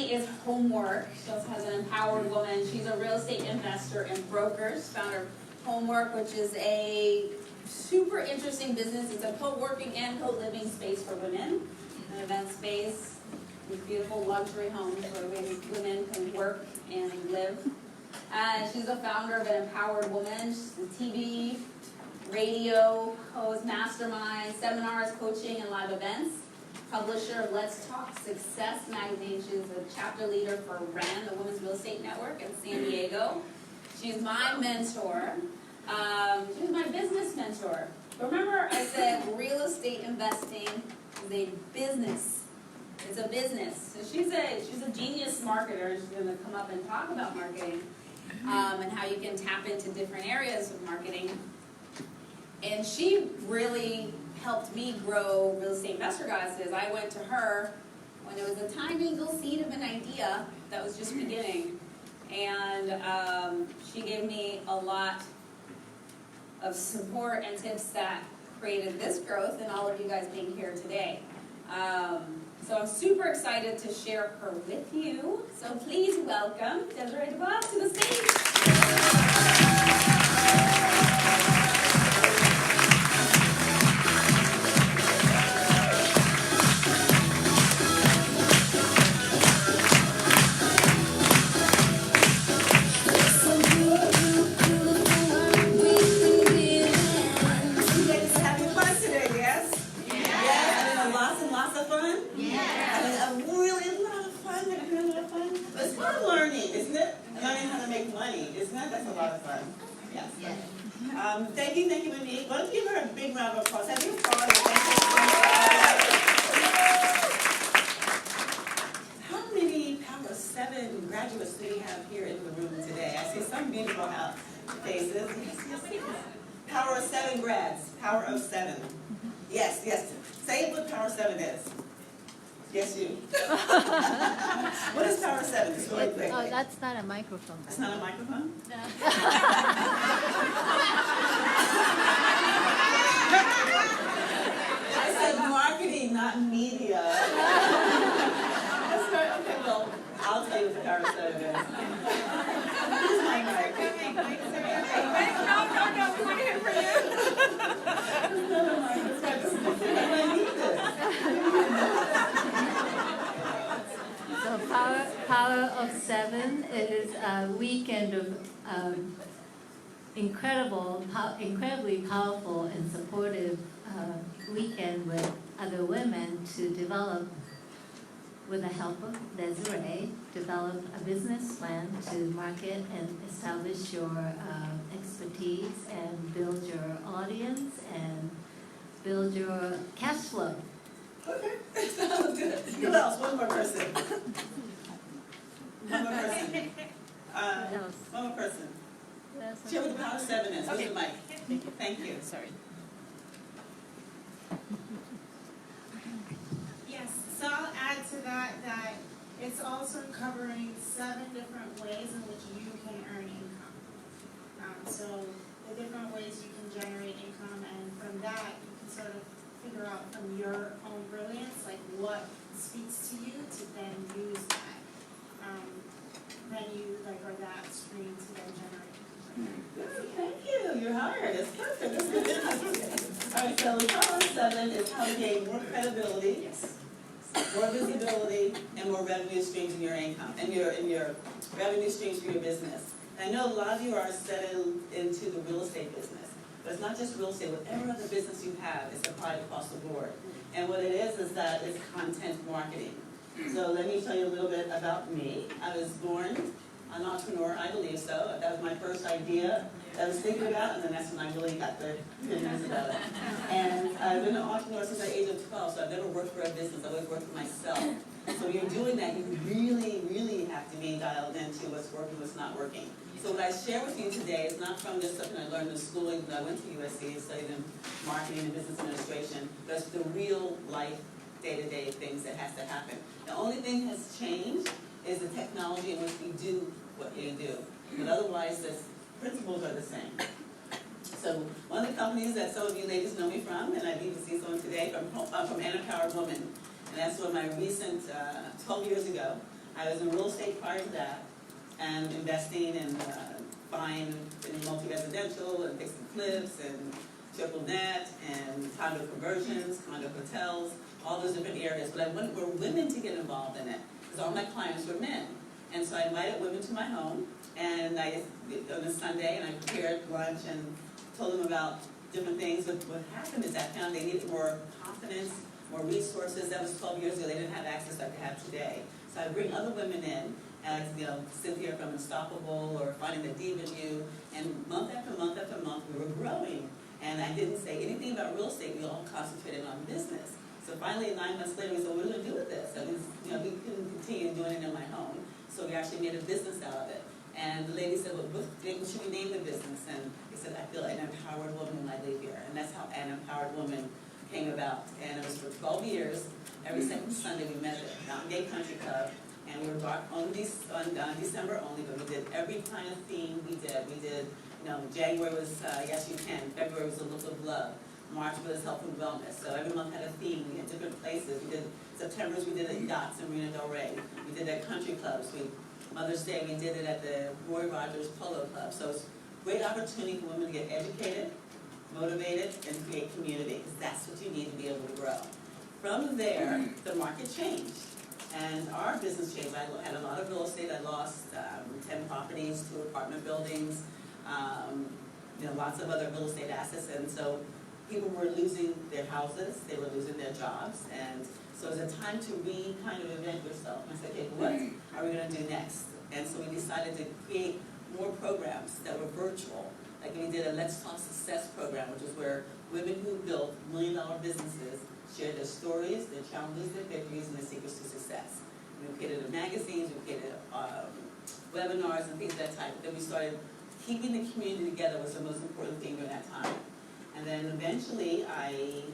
company is HomWork. She also has an empowered woman. She's a real estate investor and brokers, founder of HomWork, which is a super interesting business. It's a co-working and co-living space for women, an event space with beautiful luxury homes where women can work and live. She's the founder of an empowered woman. She's a TV, radio, host, mastermind, seminars, coaching, and live events. Publisher of Let's Talk Success magazine. She's a chapter leader for REN, the Women's Real Estate Network in San Diego. She's my mentor. She's my business mentor. Remember I said real estate investing is a business. It's a business. So she's a genius marketer. She's going to come up and talk about marketing and how you can tap into different areas of marketing. And she really helped me grow Real Estate Investor Goddesses. I went to her when there was a tiny little seed of an idea that was just beginning. And she gave me a lot of support and tips that created this growth and all of you guys being here today. So I'm super excited to share her with you. So please welcome Desiree Doubrox to the stage. Thank you, Wendy. Why don't you give her a big round of applause? Have you applauded? How many Power 7 graduates do we have here in the room today? I see some beautiful faces. Yes. Power 7 grads. Power of 7. Yes. Say what Power 7 is. Yes, you. What is Power 7? Just really quick. Oh, that's not a microphone. That's not a microphone? No. I said marketing, not media. That's right. Okay, well, I'll tell you what the Power 7 is. Who's my mic? No, we want to hear from you. No, that's right. I need this. So Power of 7 is a weekend of incredibly powerful and supportive weekend with other women to develop, with the help of Desiree, develop a business plan to market and establish your expertise and build your audience and build your cash flow. Okay, sounds good. Who else? One more person. One more person. One more person. Share what the Power 7 is. Who's the mic? Thank you. Sorry. Yes, so I'll add to that it's also covering 7 different ways in which you can earn income. So the different ways you can generate income, and from that you can sort of figure out from your own brilliance, like what speaks to you to then use that menu, or that screen to then generate income. Good, thank you. You're hired. It's perfect. That's good. All right, so Power 7 is how to gain more credibility, more visibility, and more revenue streams in your income, and your revenue streams for your business. And I know a lot of you are settled into the real estate business, but it's not just real estate. Whatever other business you have is applied across the board. And what it is that it's content marketing. So let me tell you a little bit about me. I was born an entrepreneur, I believe so. That was my first idea that I was thinking about, and then that's when I really got the goodness about it. And I've been an entrepreneur since the age of 12, so I've never worked for a business. I've always worked for myself. So when you're doing that, you really, really have to be dialed into what's working, what's not working. So what I share with you today is not from just something I learned in schooling when I went to USC and studied in marketing and business administration, but it's the real life, day-to-day things that has to happen. The only thing that's changed is the technology in which we do what we do. But otherwise, the principles are the same. So one of the companies that some of you ladies know me from, and I need to see someone today, from An Empowered Woman. And that's one of my recent, 12 years ago, I was in real estate prior to that, and investing and buying in multi-residential and fixing flips and triple net and condo conversions, condo hotels, all those different areas. But I wanted for women to get involved in it, because all my clients were men. And so I invited women to my home, and on a Sunday, and I prepared lunch and told them about different things. But what happened is I found they needed more confidence, more resources. That was 12 years ago. They didn't have access like they have today. So I bring other women in, as Cynthia from Unstoppable or Finding the Diva in You, and month after month after month we were growing. And I didn't say anything about real estate. We all concentrated on business. So finally, 9 months later, we said, what are we going to do with this? I mean, we couldn't continue doing it in my home. So we actually made a business out of it. And the lady said, well, what should we name the business? And I said, I feel like an empowered woman when I live here. And that's how An Empowered Woman came about. And it was for 12 years. Every second Sunday we met at Mountain Gate Country Club. And we were on December only, but we did every kind of theme we did. We did, January was Yes You Can. February was A Look of Love. March was Health and Wellness. So every month had a theme. We had different places. We did September's, we did at Yachts in Marina Del Rey. We did at country clubs. Mother's Day, we did it at the Roy Rogers Polo Club. So it's a great opportunity for women to get educated, motivated, and create community, because that's what you need to be able to grow. From there, the market changed. And our business changed. I had a lot of real estate. I lost 10 properties, 2 apartment buildings, lots of other real estate assets. And so people were losing their houses, they were losing their jobs. And so it was a time to kind of invent yourself. And I said, okay, what are we going to do next? And so we decided to create more programs that were virtual. Like we did a Let's Talk Success program, which is where women who built million-dollar businesses shared their stories, their challenges, their victories, and their secrets to success. And we created magazines, we created webinars and things of that type. Then we started keeping the community together was the most important thing during that time. And then eventually I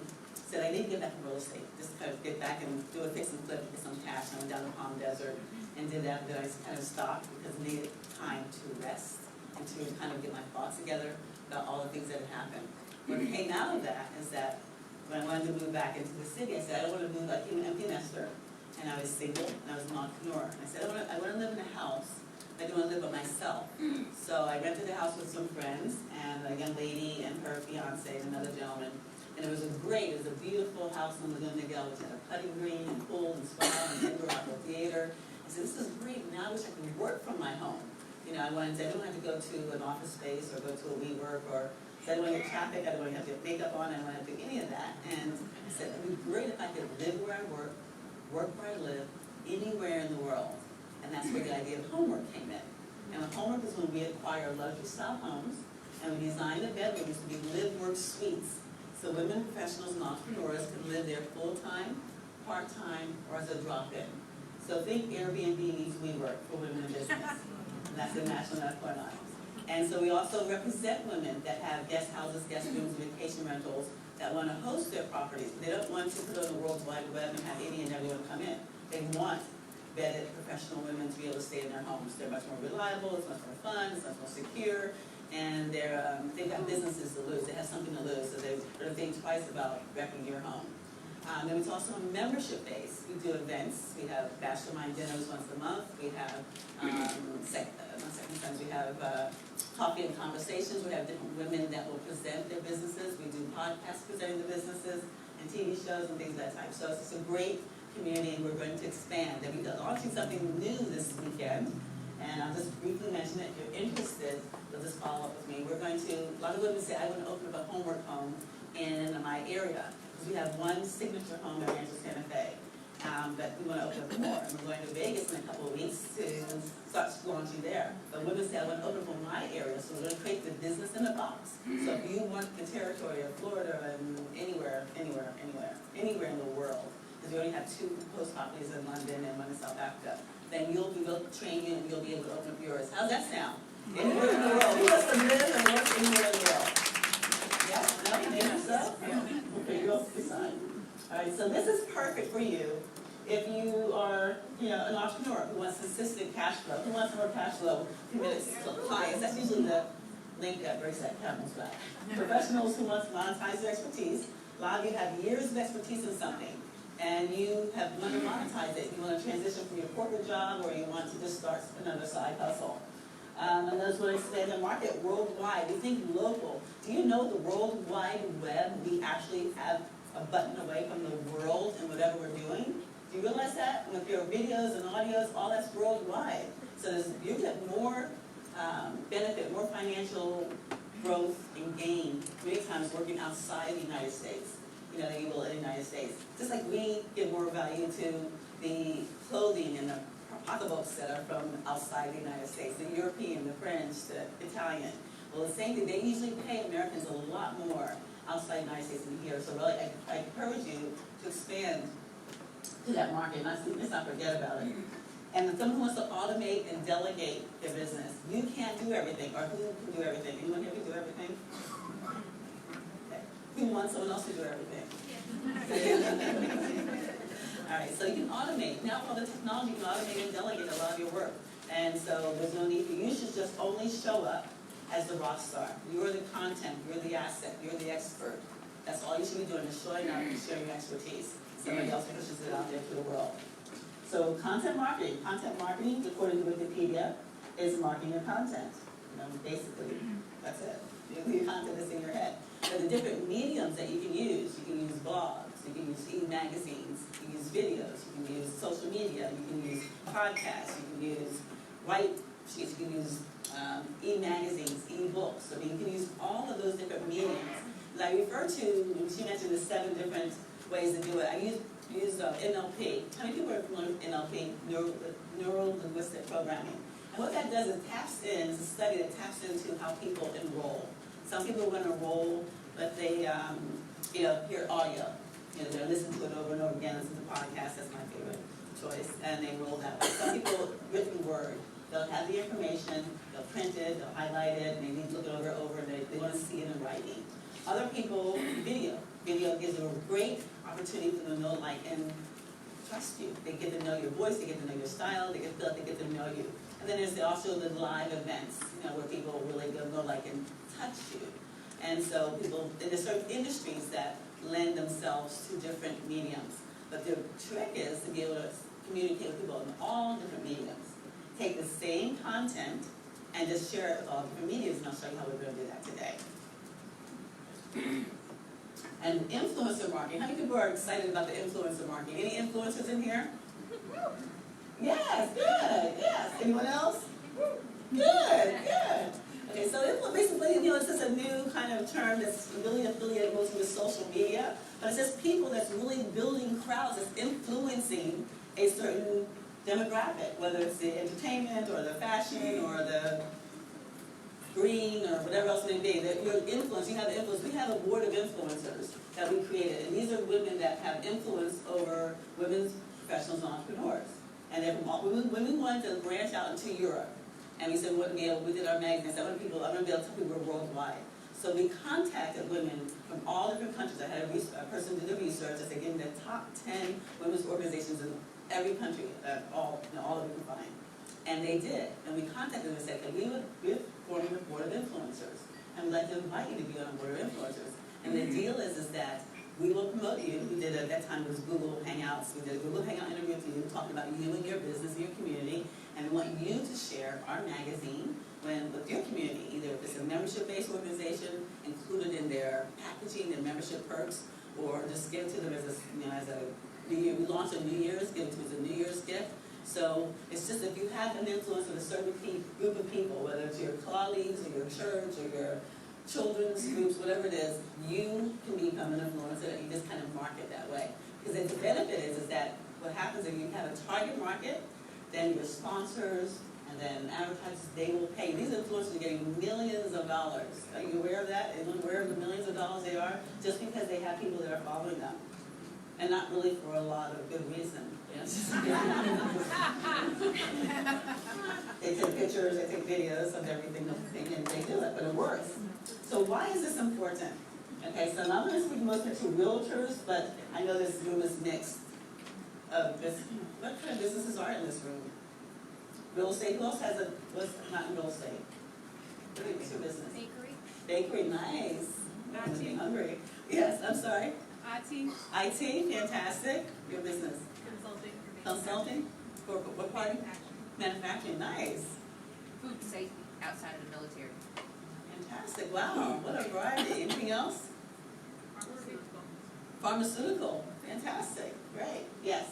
said I need to get back in real estate, just kind of get back and do a fix and flip, get some cash. I went down to Palm Desert and did that, but then I kind of stopped because I needed time to rest and to kind of get my thoughts together about all the things that had happened. What came out of that is that when I wanted to move back into the city, I said, I don't want to move like an empty nester. And I was single, and I was an entrepreneur. And I said, I want to live in a house. I don't want to live by myself. So I rented a house with some friends, and a young lady and her fiance and another gentleman. And it was a beautiful house on Laguna Niguel, which had a putting green and pool and spa and indoor outdoor theater. I said, this is great. Now I wish I could work from my home. I didn't have to go to an office space or go to a WeWork or I didn't want to get traffic, I didn't want to have to get makeup on, I didn't want to do any of that. And I said, it would be great if I could live where I work where I live, anywhere in the world. And that's where the idea of HomWork came in. And HomWork is when we acquire luxury style homes and we design the bedrooms to be live-work suites. So women professionals and entrepreneurs can live there full-time, part-time, or as a drop-in. So think Airbnb meets WeWork for women in business. And that's the National Medical Alliance. And so we also represent women that have guest houses, guest rooms, vacation rentals that want to host their properties. They don't want to put it on the World Wide Web and have any and everyone come in. They want vetted professional women to be able to stay in their homes. They're much more reliable, it's much more fun, it's much more secure, and they've got businesses to lose. They have something to lose, so they're going to think twice about wrecking your home. Then it's also a membership base. We do events. We have mastermind dinners once a month. We have we have coffee and conversations. We have different women that will present their businesses. We do podcasts presenting the businesses and TV shows and things of that type. So it's just a great community, and we're going to expand. And we're launching something new this weekend. And I'll just briefly mention it. If you're interested, you'll just follow up with me. We're going to, a lot of women say, I want to open up a HomWork home in my area. We have one signature home at Rancho Santa Fe, but we want to open up more. And we're going to Vegas in a couple of weeks to start launching there. But women say, I want to open up in my area, so we're going to create the business in a box. So if you want the territory of Florida and anywhere in the world, because we only have 2 post properties in London and one in South Africa, then we'll train you and you'll be able to open up yours. How's that sound? Anywhere in the world. Who wants to live and work anywhere in the world? Yeah, no, maybe so? Okay, you'll decide. All right, so this is perfect for you if you are, an entrepreneur who wants consistent cash flow, who wants more cash flow, committed clients. That's usually the link that breaks that camel's back. Professionals who want to monetize their expertise. A lot of you have years of expertise in something, and you have want to monetize it. You want to transition from your corporate job, or you want to just start another side hustle. And those will expand the market worldwide. We think local. Do you know the World Wide Web, we actually have a button away from the world in whatever we're doing? Do you realize that? With your videos and audios, all that's worldwide. So you get more benefit, more financial growth and gain many times working outside the United States, than you will in the United States. Just like we give more value to the clothing and the pocketbooks that are from outside the United States, the European, the French, the Italian. Well, the same thing, they usually pay Americans a lot more outside the United States than here. So really, I encourage you to expand to that market. Let's not forget about it. And if someone wants to automate and delegate their business, you can't do everything, or who can do everything? Anyone here can do everything? Okay. Who wants someone else to do everything? All right, so you can automate. Now with all the technology, you can automate and delegate a lot of your work. And so there's no need for you. You should just only show up as the rock star. You're the content, you're the asset, you're the expert. That's all you should be doing, is showing up and sharing your expertise. Somebody else pushes it out there to the world. So content marketing, according to Wikipedia, is marketing your content. Basically, that's it. Your content is in your head. But the different mediums that you can use blogs, you can use e-magazines, you can use videos, you can use social media, you can use podcasts, you can use white sheets, you can use e-magazines, e-books. So you can use all of those different mediums. And I refer to, she mentioned the 7 different ways to do it. I use NLP. How many people are familiar with NLP, Neuro-Linguistic Programming? And what that does is it's a study that taps into how people enroll. Some people are going to enroll, but they hear audio. They'll listen to it over and over again, listen to podcasts, that's my favorite choice, and they enroll that way. Some people, written word. They'll have the information, they'll print it, they'll highlight it, maybe look it over, and they want to see it in writing. Other people, video. Video gives them a great opportunity for them to know, like, and trust you. They get to know your voice, they get to know your style, they get to know you. And then there's also the live events, where people really know, like, and touch you. And so people, there's certain industries that lend themselves to different mediums. But the trick is to be able to communicate with people in all different mediums. Take the same content and just share it with all different mediums, and I'll show you how we're going to do that today. And influencer marketing. How many people are excited about the influencer marketing? Any influencers in here? Yes, good, yes. Anyone else? Good. Okay, so basically, it's just a new kind of term that's really affiliated mostly with social media, but it's just people that's really building crowds, that's influencing a certain demographic, whether it's the entertainment or the fashion or the green or whatever else it may be. That you're influence, you have the influence. We have a board of influencers that we created, and these are women that have influence over women's professionals and entrepreneurs. And they're from all, when we wanted to branch out into Europe, and we said, we did our magazines, I want to be able to tell people we're worldwide. So we contacted women from all different countries. I had a person do the research. I said, give me the top 10 women's organizations in every country, all that we could find. And they did. And we contacted them and said, we're forming a board of influencers. And we'd like to invite you to be on a board of influencers. And the deal is that we will promote you. We did, at that time, it was Google Hangouts. We did a Google Hangout interview with you, talking about you and your business and your community. And we want you to share our magazine with your community, either if it's a membership-based organization, included in their packaging and membership perks, or just give it to them as a New Year. We launched a New Year's, give it to them as a New Year's gift. So it's just if you have an influence with a certain group of people, whether it's your colleagues or your church or your children's groups, whatever it is, you can become an influencer and you just kind of market that way. Because the benefit is that what happens is you have a target market, then your sponsors, and then advertisers, they will pay. These influencers are getting millions of dollars. Are you aware of that? Are you aware of the millions of dollars they are? Just because they have people that are following them. And not really for a lot of good reason. Yes. They take pictures, they take videos of everything, and they do it, but it works. So why is this important? Okay, so now I'm going to speak mostly to realtors, but I know this room is mixed. What kind of businesses are in this room? Real estate. Who else has what's not in real estate? What's your business? Bakery. Bakery, nice. I'm getting hungry. Yes, I'm sorry. IT, fantastic. Your business? Consulting? For what part? Manufacturing, nice. Food safety outside of the military. Fantastic, wow, what a variety. Anything else? Pharmaceutical, fantastic, great, yes.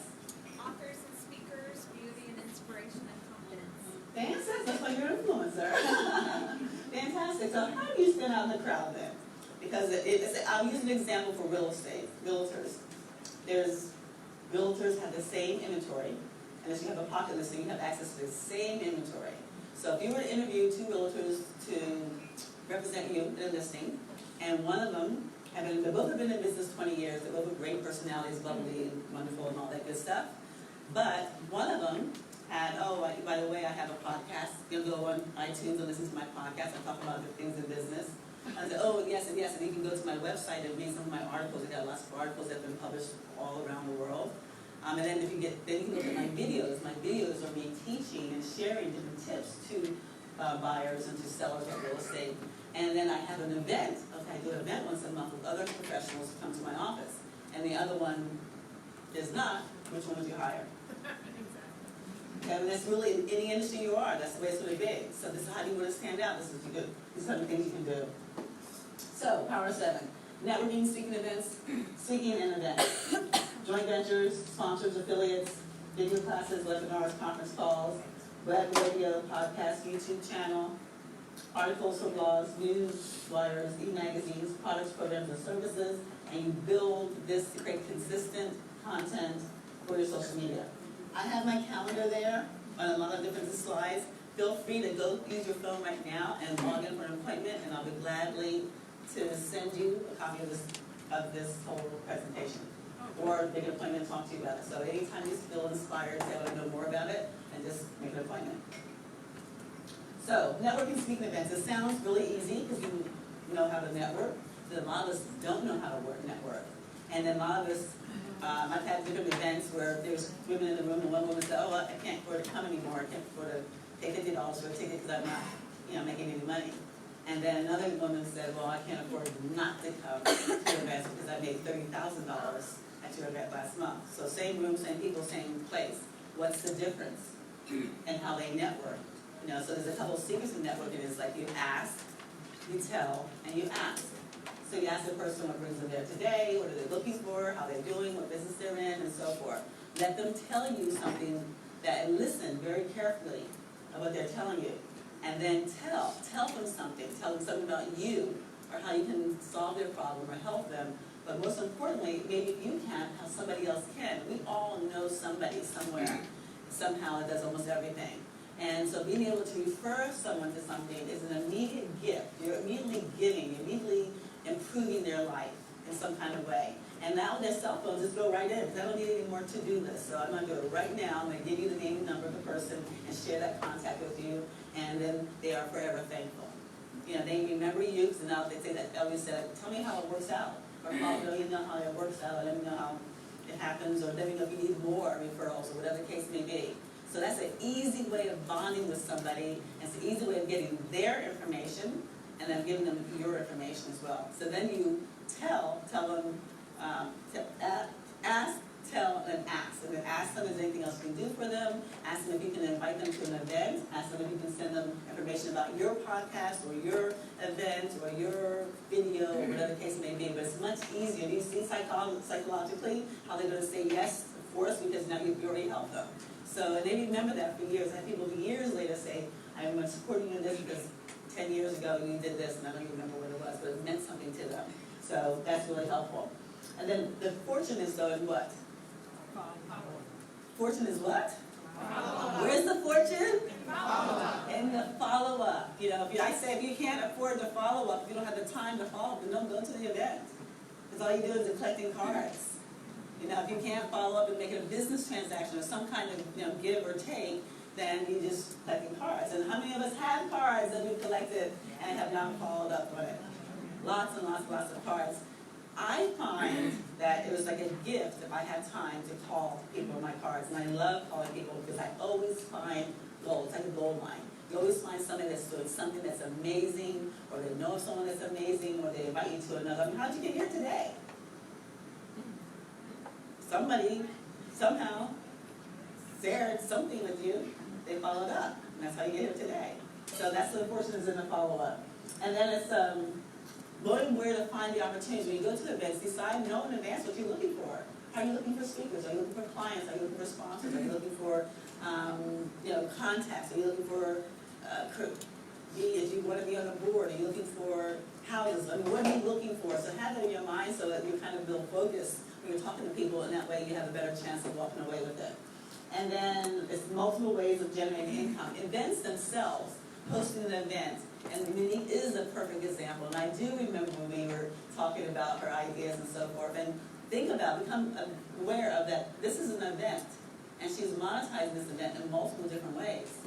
Authors and speakers, beauty and inspiration and confidence. Fantastic, that's why you're an influencer. Fantastic, so how do you stand out in the crowd then? Because I'll use an example for real estate, realtors. Realtors have the same inventory, and if you have a pocket listing, you have access to the same inventory. So if you were to interview two realtors to represent you in a listing, and one of them, they both have been in business 20 years, they both have great personalities, bubbly, wonderful, and all that good stuff. But one of them had, by the way, I have a podcast. You'll go on iTunes and listen to my podcast. I talk about the things in business. I said, oh, yes, and you can go to my website and read some of my articles. I got lots of articles that have been published all around the world. And then you can look at my videos. My videos are me teaching and sharing different tips to buyers and to sellers of real estate. And then I have an event. Okay, I do an event once a month with other professionals who come to my office. And the other one is not. Which one would you hire? Okay, and that's really in any industry you are. That's the way it's going to be. So this is how you want to stand out. This is good. These are the things you can do. So, Power 7. Networking, speaking events, speaking and events. Joint ventures, sponsors, affiliates, video classes, webinars, conference calls, web, radio, podcast, YouTube channel, articles for blogs, news, flyers, e-magazines, products, programs, and services, and you build this to create consistent content for your social media. I have my calendar there on a lot of different slides. Feel free to go use your phone right now and log in for an appointment, and I'll be gladly to send you a copy of this whole presentation. Or make an appointment and talk to you about it. So anytime you feel inspired, say I want to know more about it, and just make an appointment. So, networking speaking events. It sounds really easy because you know how to network, but a lot of us don't know how to network. And then a lot of us, I've had different events where there's women in the room and one woman said, oh, I can't afford to come anymore. I can't afford to pay $50 for a ticket because I'm not making any money. And then another woman said, well, I can't afford not to come to events because I made $30,000 at your event last month. So same room, same people, same place. What's the difference in how they network? So there's a couple of secrets in networking. It's like you ask, you tell, and you ask. So you ask the person what brings them there today, what are they looking for, how they're doing, what business they're in, and so forth. Let them tell you something and listen very carefully of what they're telling you. And then tell them something. Tell them something about you or how you can solve their problem or help them. But most importantly, maybe if you can't, how somebody else can. We all know somebody somewhere, somehow that does almost everything. And so being able to refer someone to something is an immediate gift. You're immediately giving, you're immediately improving their life in some kind of way. And now with their cell phones, just go right in, because I don't need any more to-do lists. So I'm going to do it right now. I'm going to give you the name and number of the person and share that contact with you, and then they are forever thankful. They remember you, because now they say that Ellie said, tell me how it works out. Or let me know how it works out, or let me know how it happens, or let me know if you need more referrals, or whatever the case may be. So that's an easy way of bonding with somebody. It's an easy way of getting their information, and then giving them your information as well. So then you tell them, ask, tell, and ask. And then ask them if there's anything else you can do for them. Ask them if you can invite them to an event. Ask them if you can send them information about your podcast or your event or your video or whatever the case may be. But it's much easier. Do you see psychologically how they're going to say yes for us because now you've already helped them? So, and they remember that for years. I have people years later say, I'm supporting you in this because 10 years ago you did this, and I don't even remember what it was, but it meant something to them. So that's really helpful. And then the fortune is though in what? Fortune is what? Where's the fortune? In the follow-up. If you can't afford the follow-up, if you don't have the time to follow up, then don't go to the event. Because all you do is collecting cards. If you can't follow up and make it a business transaction or some kind of give or take, then you're just collecting cards. And how many of us have cards that we've collected and have not followed up on it? Lots and lots of cards. I find that it was like a gift if I had time to call people on my cards. And I love calling people because I always find gold. It's like a gold mine. You always find somebody that's doing something that's amazing, or they know someone that's amazing, or they invite you to another. How did you get here today? somebody, somehow, shared something with you, they followed up, and that's how you get here today. So that's the portion is in the follow-up. And then it's knowing where to find the opportunities. When you go to events, decide, know in advance what you're looking for. Are you looking for speakers? Are you looking for clients? Are you looking for sponsors? Are you looking for contacts? Are you looking for if you want to be on a board? Are you looking for houses? I mean, what are you looking for? So have that in your mind so that you kind of build focus when you're talking to people, and that way you have a better chance of walking away with it. And then it's multiple ways of generating income. Events themselves, hosting an event, and Monique is a perfect example. And I do remember when we were talking about her ideas and so forth, and become aware of that this is an event, and she's monetizing this event in multiple different ways.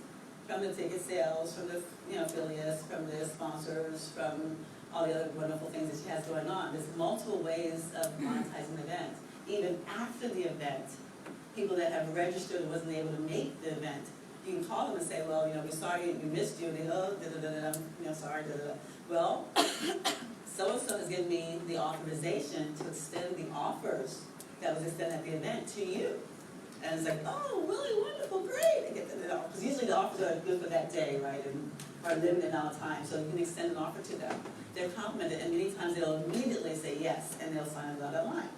From the ticket sales, from the affiliates, from the sponsors, from all the other wonderful things that she has going on. There's multiple ways of monetizing the event. Even after the event, people that have registered and wasn't able to make the event, you can call them and say, well, we're sorry we missed you, and they sorry, Well, so-and-so has given me the authorization to extend the offers that was extended at the event to you. And it's like, oh, really wonderful, great. I get the offer. Because usually the offers are good for that day, right, and are a limited amount of time, so you can extend an offer to them. They're complimented, and many times they'll immediately say yes, and they'll sign a dotted line.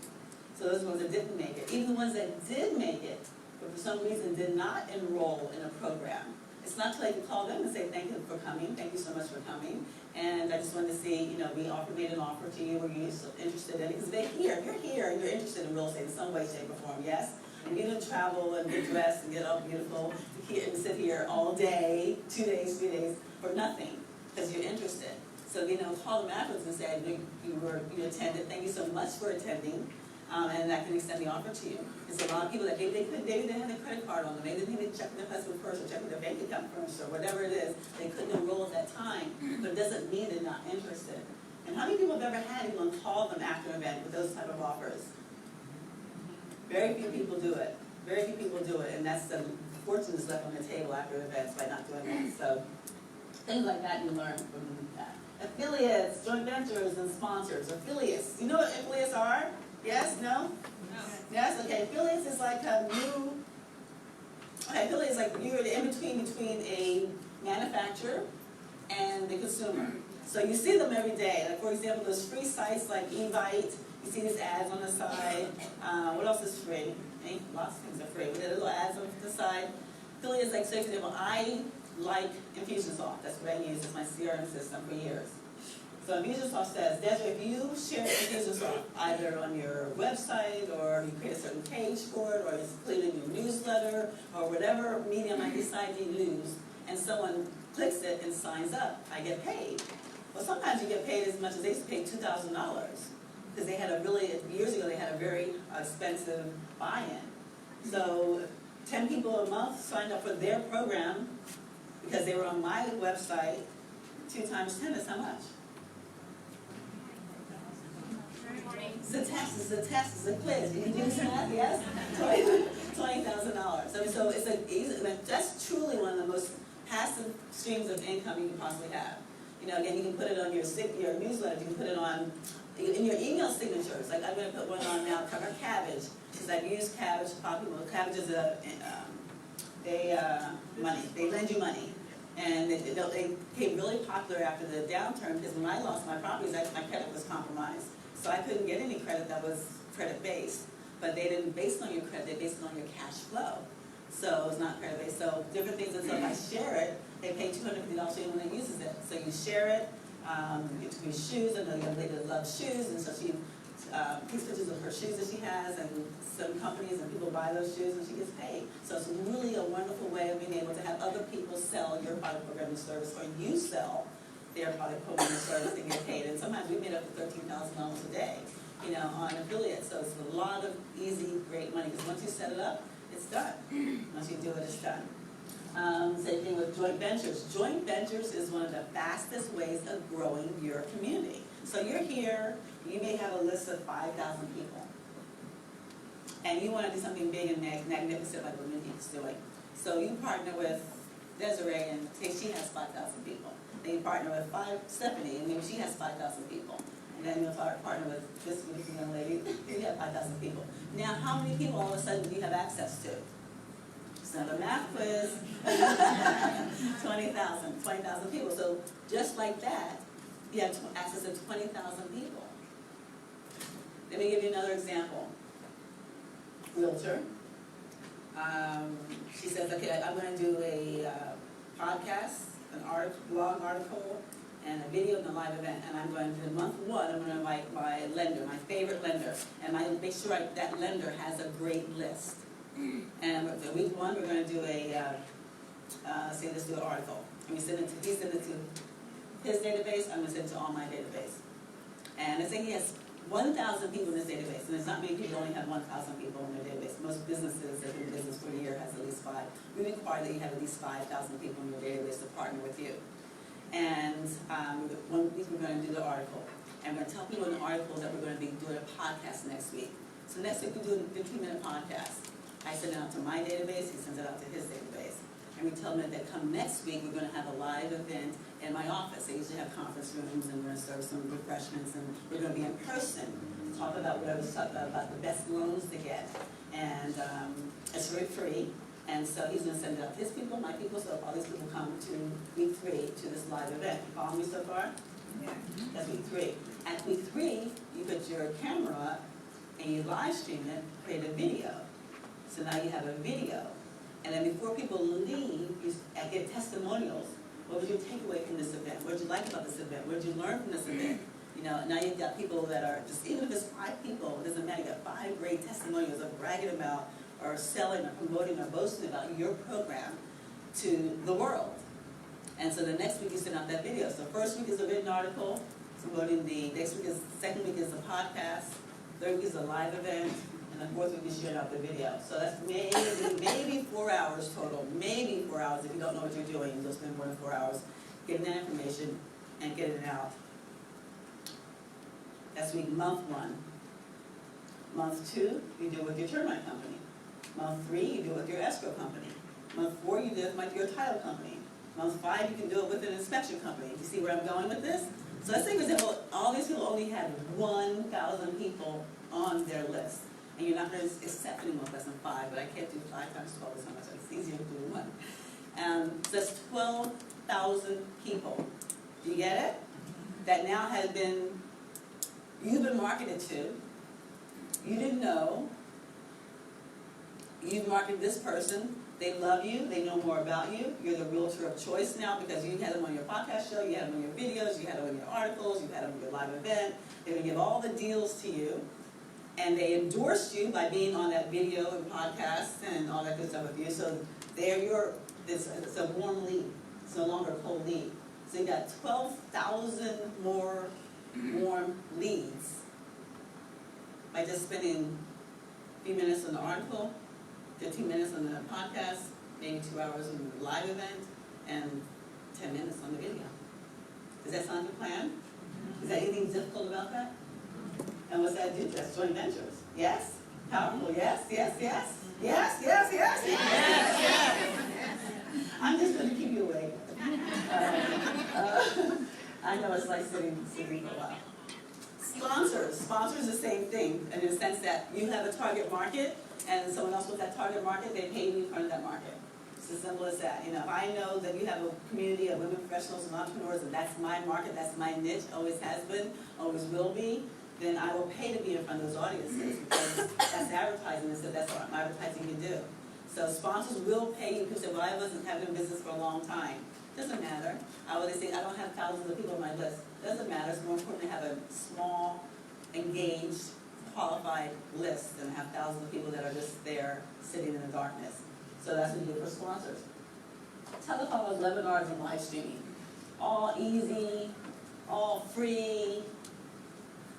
So those ones that didn't make it. Even the ones that did make it, but for some reason did not enroll in a program, it's not too late to call them and say, thank you for coming, thank you so much for coming, and I just wanted to see, we made an offer to you, were you interested in it? Because if you're here, and you're interested in real estate in some way, shape, or form, yes? And you don't travel and get dressed and get all beautiful and sit here all day, 2 days, 3 days, for nothing, because you're interested. So, call them afterwards and say, you attended, thank you so much for attending, and I can extend the offer to you. There's a lot of people that maybe they didn't have their credit card on them, maybe they checked their husband first, or checked their bank account first, or whatever it is, they couldn't enroll at that time, but it doesn't mean they're not interested. And how many people have ever had anyone call them after an event with those type of offers? Very few people do it. Very few people do it, and that's the fortune is left on the table after events by not doing that. So things like that you learn from that. Affiliates, joint ventures, and sponsors. Affiliates. You know what affiliates are? Yes? No? No. Yes? Okay. Affiliates is like affiliates is like you're the in-between between a manufacturer and the consumer. So you see them every day. Like, for example, there's free sites like eBite. You see these ads on the side. What else is free? Lots of things are free. But there are little ads on the side. Affiliates, like, for example, I like Infusionsoft. That's what I use as my CRM system for years. So Infusionsoft says, Desiree, if you share Infusionsoft either on your website, or you create a certain page for it, or you put it in your newsletter, or whatever medium I decide to use, and someone clicks it and signs up, I get paid. Well, sometimes you get paid as much as they used to pay $2,000. Because they had years ago, they had a very expensive buy-in. So 10 people a month signed up for their program because they were on my website. 2 times 10 is how much? It's a test, it's a quiz. You can do this math, yes? $20,000. So that's truly one of the most passive streams of income you can possibly have. Again, you can put it on your newsletter, you can put it on in your email signatures. Like, I'm going to put one on now, cover Cabbage, because I've used Cabbage. Cabbage is they lend you money. And they became really popular after the downturn, because when I lost my properties, my credit was compromised. So I couldn't get any credit that was credit-based. But they didn't base it on your credit, they based it on your cash flow. So it's not credit-based. So different things, and so if I share it, they pay $250 to anyone that uses it. So you share it. It could be shoes. I know the young lady that loves shoes, and so she takes pictures of her shoes that she has, and some companies and people buy those shoes, and she gets paid. So it's really a wonderful way of being able to have other people sell your product, program, and service, or you sell their product, program, and service, and get paid. And sometimes we made up to $13,000 a day, on affiliates. So it's a lot of easy, great money, because once you set it up, it's done. Once you do it, it's done. Same thing with joint ventures. Joint ventures is one of the fastest ways of growing your community. So you're here, you may have a list of 5,000 people. And you want to do something big and magnificent like what Monique's doing. So you partner with Desiree, and say she has 5,000 people. Then you partner with Stephanie, and maybe she has 5,000 people. And then you'll partner with this beautiful young lady, you have 5,000 people. Now, how many people all of a sudden do you have access to? It's another math quiz. 20,000 people. So just like that, you have access to 20,000 people. Let me give you another example. Realtor. She says, okay, I'm going to do a podcast, an blog article, and a video and a live event. And I'm going to, month one, I'm going to invite my lender, my favorite lender. And I make sure that lender has a great list. And the week one, we're going to do let's do an article. And he send it to his database, I'm going to send it to all my database. And I say he has 1,000 people in his database, and there's not many people only have 1,000 people in their database. Most businesses that have been in business for a year has at least 5. We require that you have at least 5,000 people in your database to partner with you. And 1 week we're going to do the article. And we're going to tell people in the article that we're going to be doing a podcast next week. So next week we do a 15-minute podcast. I send it out to my database, he sends it out to his database. And we tell them that come next week, we're going to have a live event in my office. They usually have conference rooms, and we're going to serve some refreshments, and we're going to be in person to talk about what I was talking about the best loans to get. And it's very free. And so he's going to send it out to his people, my people, so all these people come to week 3 to this live event. You follow me so far? Yeah. That's week 3. At week 3, you put your camera up, and you live stream it, create a video. So now you have a video. And then before people leave, you get testimonials. What was your takeaway from this event? What did you like about this event? What did you learn from this event? You know, now you've got people that are just, even if it's 5 people, it doesn't matter, you got 5 great testimonials of bragging about or selling or promoting or boasting about your program to the world. And so the next week you send out that video. So first week is a written article, promoting second week is a podcast, third week is a live event, and the fourth week is sharing out the video. So that's maybe 4 hours total, maybe 4 hours. If you don't know what you're doing, you'll spend more than 4 hours getting that information and getting it out. That's week month 1. Month 2, you do it with your termite company. Month 3, you do it with your escrow company. Month 4, you do it with your title company. Month 5, you can do it with an inspection company. You see where I'm going with this? So let's say, for example, all these people only had 1,000 people on their list. And you're not going to accept anyone less than 5, but I can't do 5 times 12 is how much. It's easier to do 1. So that's 12,000 people. Do you get it? That now has been, you've been marketed to. You didn't know. You've marketed this person. They love you. They know more about you. You're the realtor of choice now because you had them on your podcast show, you had them on your videos, you had them on your articles, you had them on your live event. They're going to give all the deals to you. And they endorsed you by being on that video and podcast and all that good stuff with you. So it's a warm lead. It's no longer a cold lead. So you got 12,000 more warm leads by just spending a few minutes on the article, 15 minutes on the podcast, maybe 2 hours on the live event, and 10 minutes on the video. Does that sound like a plan? Is there anything difficult about that? And what's that do? That's joint ventures. Yes? Powerful. Yes, yes, yes. Yes, yes, yes, yes, yes. I'm just going to keep you awake. I know it's like sitting for a while. Sponsors the same thing in the sense that you have a target market and someone else with that target market, they pay you in front of that market. It's as simple as that. You know, if I know that you have a community of women professionals and entrepreneurs and that's my market, that's my niche, always has been, always will be, then I will pay to be in front of those audiences because that's advertising, and so that's what advertising can do. So sponsors will pay you. People say, well, I wasn't having a business for a long time. Doesn't matter. They say, I don't have thousands of people on my list. Doesn't matter. It's more important to have a small, engaged, qualified list than have thousands of people that are just there sitting in the darkness. So that's what you do for sponsors. Telephone webinars and live streaming. All easy, all free,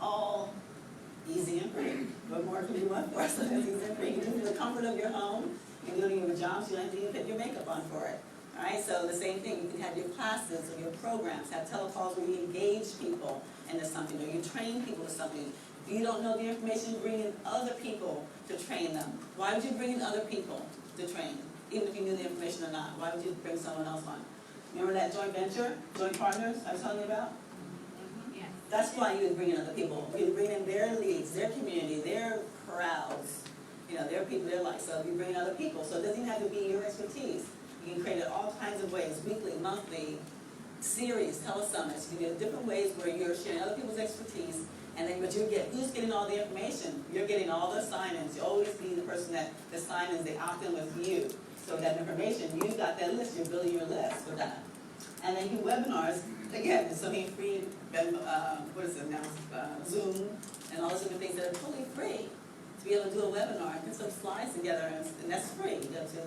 all easy and free. What more can you want for us? So it's easy and free. You can do it in the comfort of your home. You can do it in your pajamas. You don't have to even put your makeup on for it. All right, so the same thing. You can have your classes or your programs, have telecalls where you engage people into something or you train people to something. If you don't know the information, bring in other people to train them. Why would you bring in other people to train, even if you knew the information or not? Why would you bring someone else on? Remember that joint venture, joint partners I was telling you about? Yes. That's why you would bring in other people. You would bring in their leads, their community, their crowds, their people, their life. So you bring in other people. So it doesn't even have to be your expertise. You can create it all kinds of ways, weekly, monthly, series, telesummits. You can do different ways where you're sharing other people's expertise. And then who's getting all the information? You're getting all the sign-ins. You always be the person that the sign-ins, they opt in with you. So that information, you've got that list, you're building your list for that. And then you webinars, again, there's so many free, Zoom, and all those different things that are totally free. To be able to do a webinar and put some slides together, and that's free. You go to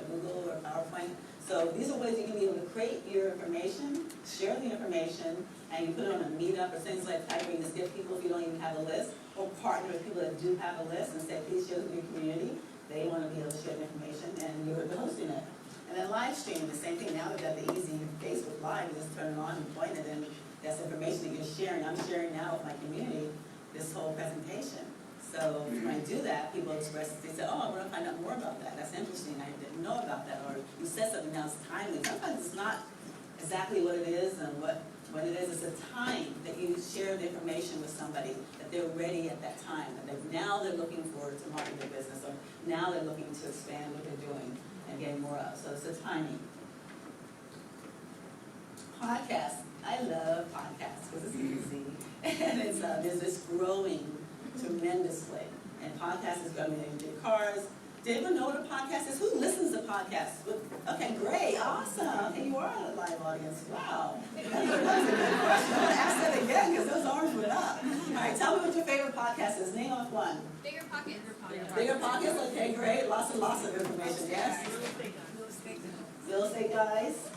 Google or PowerPoint. So these are ways you can be able to create your information, share the information, and you put it on a meetup or things like that where you just give people if you don't even have a list, or partner with people that do have a list and say, please share with your community. They want to be able to share the information, and you're hosting it. And then live streaming, the same thing. Now we've got the easy Facebook Live. You just turn it on and point it, and that's information that you're sharing. I'm sharing now with my community this whole presentation. So when I do that, people express, they say, oh, I want to find out more about that. That's interesting. I didn't know about that. Or you said something now, it's timely. Sometimes it's not exactly what it is and what it is. It's a time that you share the information with somebody, that they're ready at that time. That now they're looking forward to market their business, or now they're looking to expand what they're doing and getting more of. So it's a timing. Podcasts. I love podcasts because it's easy. And it's growing tremendously. And podcasts is going into your cars. Did anyone know what a podcast is? Who listens to podcasts? Okay, great, awesome. Okay, you are a live audience. Wow. That's a good question. I'm going to ask that again because those arms went up. All right, tell me what your favorite podcast is. Name off one. Bigger pockets. Bigger Pockets? Okay, great. Lots and lots of information, yes? Real estate guys?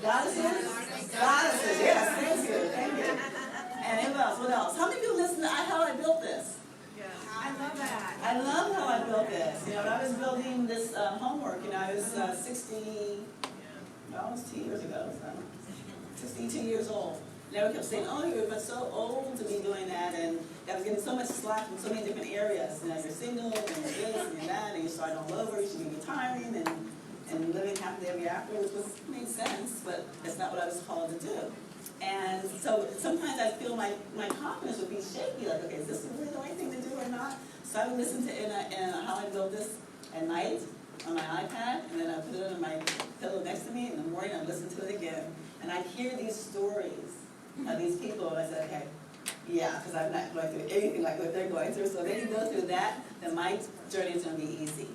Goddesses? Goddesses, yes, thank you, thank you. And what else? What else? How many people listen to How I Built This? I love that. I love how I built this. When I was building this HomWork, I was 2 years ago, so 62 years old. And everyone kept saying, oh, you're so old to be doing that, and I was getting so much slack from so many different areas. You're single, and you're this, and you're that, and you're starting all over, you should be retiring, and living happily ever after, which made sense, but that's not what I was called to do. And so sometimes I feel my confidence would be shaky, like, okay, is this really the right thing to do or not? So I would listen to How I Built This at night on my iPad, and then I put it on my pillow next to me. In the morning, I listen to it again. And I hear these stories of these people, and I said, okay, yeah, because I'm not going through anything like what they're going through. So if they can go through that, then my journey is going to be easy.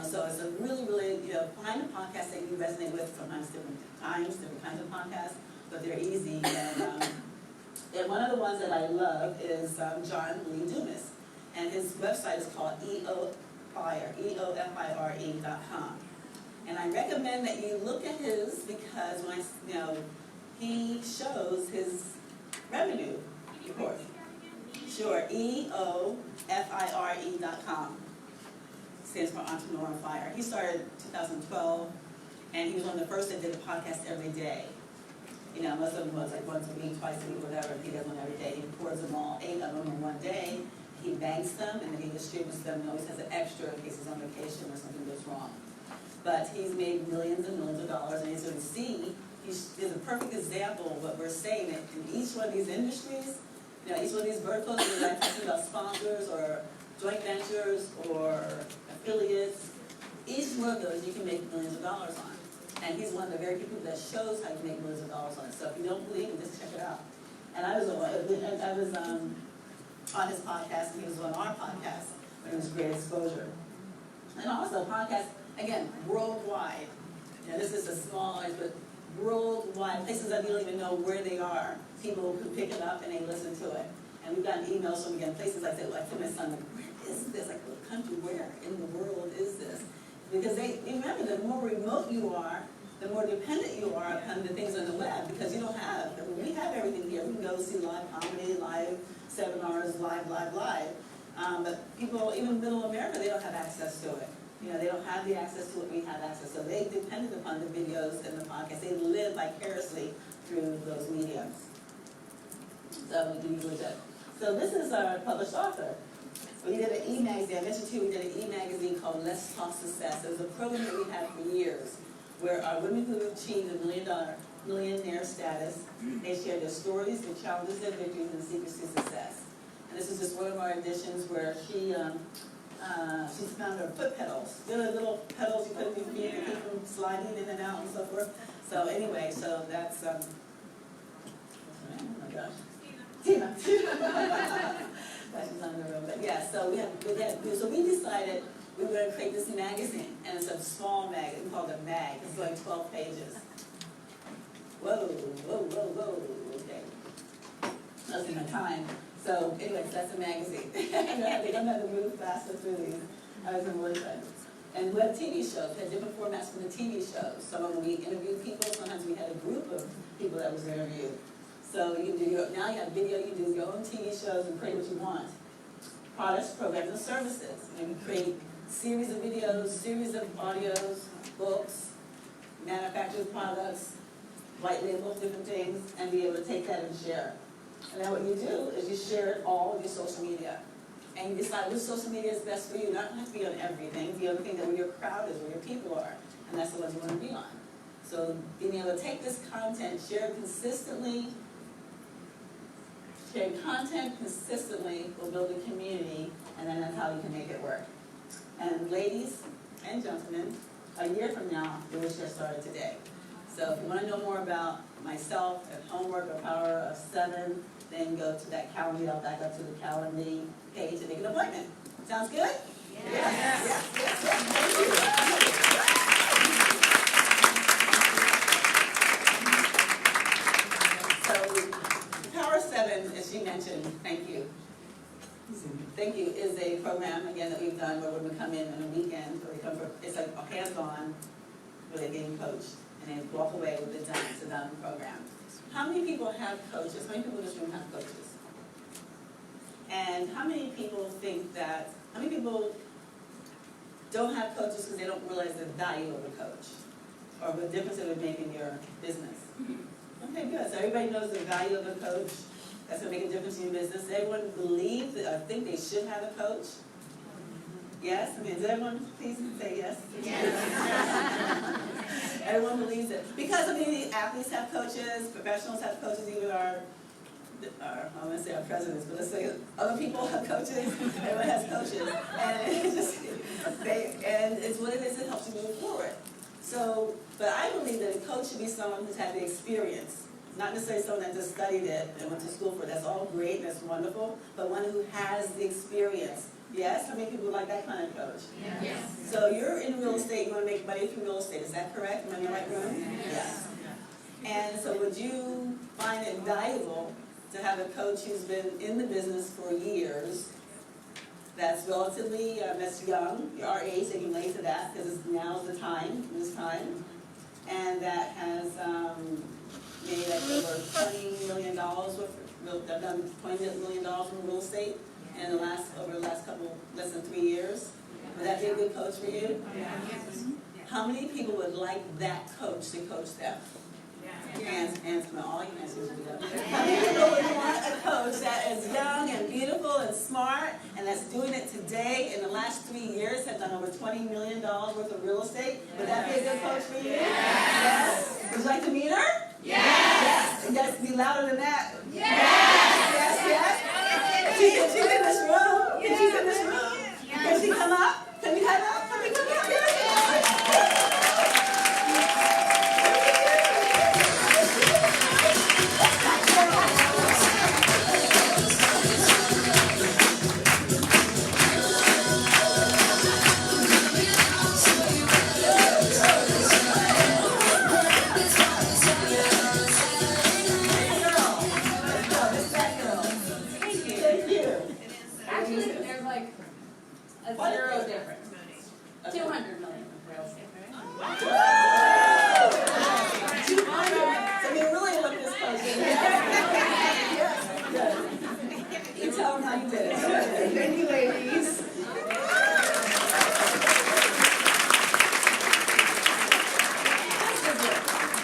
So it's a really, really, find a podcast that you resonate with, sometimes different times, different kinds of podcasts. But they're easy, and one of the ones that I love is John Lee Dumas, and his website is called EOFIRE.com, and I recommend that you look at his because he shows his revenue report. Sure, EOFIRE.com stands for Entrepreneur on Fire. He started in 2012, and he was one of the first that did a podcast every day. Most of them was like once a week, twice a week, whatever. He does one every day. He pours them all, 8 of them in one day. He banks them, and then he distributes them. He always has an extra in case he's on vacation or something goes wrong. But he's made millions and millions of dollars, and as you can see, he's a perfect example of what we're saying. That in each one of these industries, each one of these verticals, we're not talking about sponsors or joint ventures or affiliates. Each one of those you can make millions of dollars on. And he's one of the very few people that shows how you make millions of dollars on it. So if you don't believe me, just check it out. And I was on his podcast, and he was on our podcast, when it was Great Exposure. And also podcasts, again, worldwide. This is a small, but worldwide, places that you don't even know where they are. People who pick it up and they listen to it. And we've gotten emails from, again, places like that, like from my son, like, where is this? Like, what country, where in the world is this? Because remember, the more remote you are, the more dependent you are upon the things on the web, because we have everything here. We can go see live comedy, live seminars, live. But people, even middle America, they don't have access to it. They don't have the access to what we have access to. So they depended upon the videos and the podcasts. They live vicariously through those mediums. So we do legit. So this is our published author. We did an e-magazine. I mentioned to you, we did an e-magazine called Let's Talk Success. It was a program that we had for years, where our women who have achieved a millionaire status, they share their stories, their challenges, their victories, and secrets to success. And this is just one of our editions where she's found her foot pedals. You know the little pedals you put in your feet and keep them sliding in and out and so forth. So anyway, so that's what's her name? Oh my gosh. Tina. That's on the road. But yeah, so we decided we were going to create this magazine, and it's a small magazine called a mag. It's like 12 pages. Whoa. Okay. That's in my time. So anyways, that's a magazine. I think I'm going to move faster through these. I was really fun. And we have TV shows. We had different formats for the TV shows. Some of them we interviewed people. Sometimes we had a group of people that was interviewed. So you can do now you have video, you do your own TV shows and create what you want. Products, programs, and services. And we create series of videos, series of audios, books, manufactured products, white labels, different things, and be able to take that and share. And then what you do is you share it all with your social media. And you decide which social media is best for you. Not have to be on everything. The other thing that where your crowd is, where your people are. And that's the ones you want to be on. So being able to take this content, share it consistently, share content consistently will build a community, and then that's how you can make it work. And ladies and gentlemen, a year from now, we will share started today. So if you want to know more about myself and HomWork or Power of 7, then go to that calendar. I'll back up to the calendar page and make an appointment. Sounds good? Yes. So Power 7, as she mentioned, thank you. Thank you is a program, again, that we've done where women come in on a weekend, where they come for, it's like a hands-on, where they're getting coached, and they walk away with it done. It's a done program. How many people have coaches? How many people in this room have coaches? And how many people think that, how many people don't have coaches because they don't realize the value of a coach, or the difference it would make in your business? Okay, good. So everybody knows the value of a coach. That's going to make a difference in your business. Everyone believes that, I think they should have a coach. Yes? I mean, does everyone please say yes? Yes. Everyone believes it. Because, I mean, athletes have coaches, professionals have coaches, even our I want to say our presidents, but let's say other people have coaches. Everyone has coaches. And it's just, and it's what it is that helps you move forward. So, but I believe that a coach should be someone who's had the experience. Not necessarily someone that just studied it and went to school for it. That's all great and that's wonderful, but one who has the experience. Yes? How many people like that kind of coach? Yes. So you're in real estate, you want to make money through real estate. Is that correct? Am I in the right room? Yes. And so would you find it valuable to have a coach who's been in the business for years, that's relatively, that's young, our age, they can relate to that, because now's the time, this time, and that has made like over $20 million worth, they've done $20 million in real estate in the over the last couple, less than 3 years. Would that be a good coach for you? Yes. How many people would like that coach to coach them? Hands from all you answers will be up. How many people would want a coach that is young and beautiful and smart and that's doing it today in the last 3 years, have done over $20 million worth of real estate? Would that be a good coach for you? Yes. Would you like to meet her? Yes. And yes, be louder than that. Yes. She's in this room. She's in this room. Can she come up? Can we come up? Can we come up? Actually, there's like a zero difference. 200 million in real estate, right?